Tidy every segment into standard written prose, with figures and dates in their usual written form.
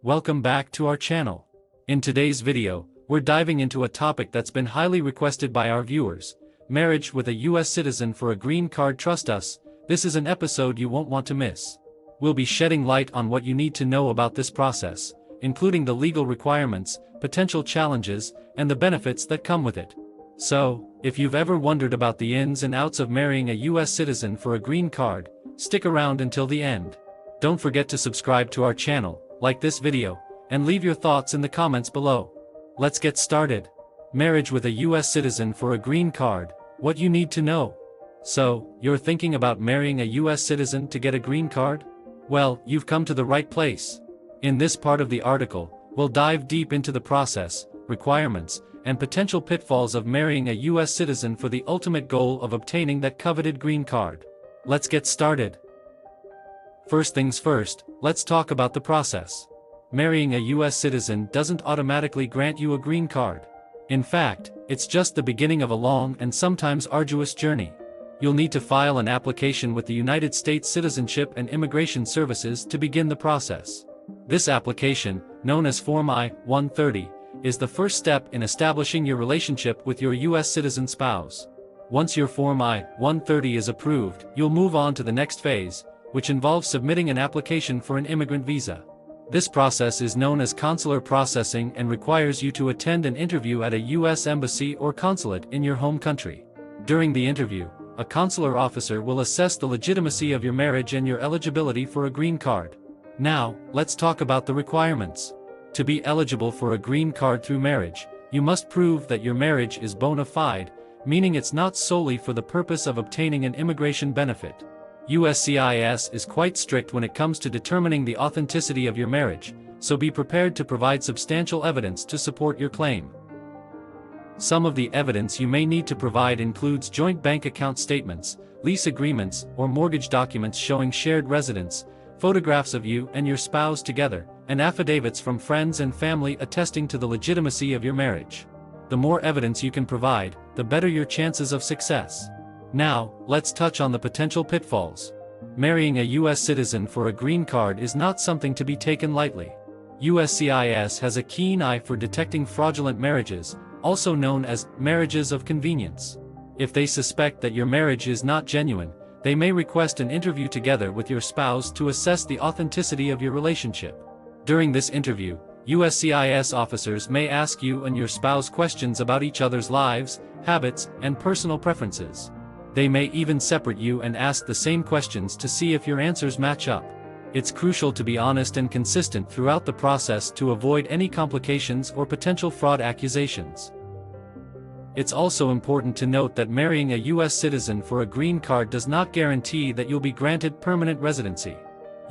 Welcome back to our channel. In today's video, we're diving into a topic that's been highly requested by our viewers: marriage with a US citizen for a green card. Trust us, this is an episode you won't want to miss. We'll be shedding light on what you need to know about this process, including the legal requirements, potential challenges, and the benefits that come with it. So, if you've ever wondered about the ins and outs of marrying a US citizen for a green card, stick around until the end. Don't forget to subscribe to our channel, like this video, and leave your thoughts in the comments below. Let's get started. Marriage with a US citizen for a green card: what you need to know. So, you're thinking about marrying a US citizen to get a green card? Well, you've come to the right place. In this part of the article, we'll dive deep into the process, requirements, and potential pitfalls of marrying a US citizen for the ultimate goal of obtaining that coveted green card. Let's get started. First things first, let's talk about the process. Marrying a US citizen doesn't automatically grant you a green card. In fact, it's just the beginning of a long and sometimes arduous journey. You'll need to file an application with the United States Citizenship and Immigration Services to begin the process. This application, known as Form I-130, is the first step in establishing your relationship with your US citizen spouse. Once your Form I-130 is approved, you'll move on to the next phase, which involves submitting an application for an immigrant visa. This process is known as consular processing and requires you to attend an interview at a US embassy or consulate in your home country. During the interview, a consular officer will assess the legitimacy of your marriage and your eligibility for a green card. Now, let's talk about the requirements. To be eligible for a green card through marriage, you must prove that your marriage is bona fide, meaning it's not solely for the purpose of obtaining an immigration benefit. USCIS is quite strict when it comes to determining the authenticity of your marriage, so be prepared to provide substantial evidence to support your claim. Some of the evidence you may need to provide includes joint bank account statements, lease agreements, or mortgage documents showing shared residence, photographs of you and your spouse together, and affidavits from friends and family attesting to the legitimacy of your marriage. The more evidence you can provide, the better your chances of success. Now, let's touch on the potential pitfalls. Marrying a US citizen for a green card is not something to be taken lightly. USCIS has a keen eye for detecting fraudulent marriages, also known as marriages of convenience. If they suspect that your marriage is not genuine, they may request an interview together with your spouse to assess the authenticity of your relationship. During this interview, USCIS officers may ask you and your spouse questions about each other's lives, habits, and personal preferences. They may even separate you and ask the same questions to see if your answers match up. It's crucial to be honest and consistent throughout the process to avoid any complications or potential fraud accusations. It's also important to note that marrying a US citizen for a green card does not guarantee that you'll be granted permanent residency.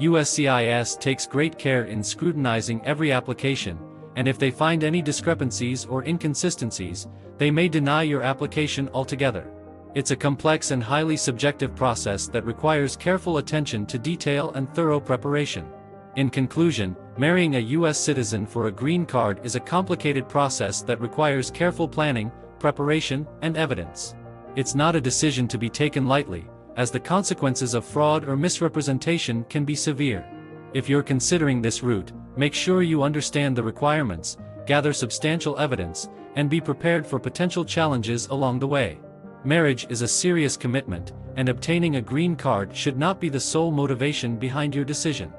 USCIS takes great care in scrutinizing every application, and if they find any discrepancies or inconsistencies, they may deny your application altogether. It's a complex and highly subjective process that requires careful attention to detail and thorough preparation. In conclusion, marrying a US citizen for a green card is a complicated process that requires careful planning, preparation, and evidence. It's not a decision to be taken lightly, as the consequences of fraud or misrepresentation can be severe. If you're considering this route, make sure you understand the requirements, gather substantial evidence, and be prepared for potential challenges along the way. Marriage is a serious commitment, and obtaining a green card should not be the sole motivation behind your decision.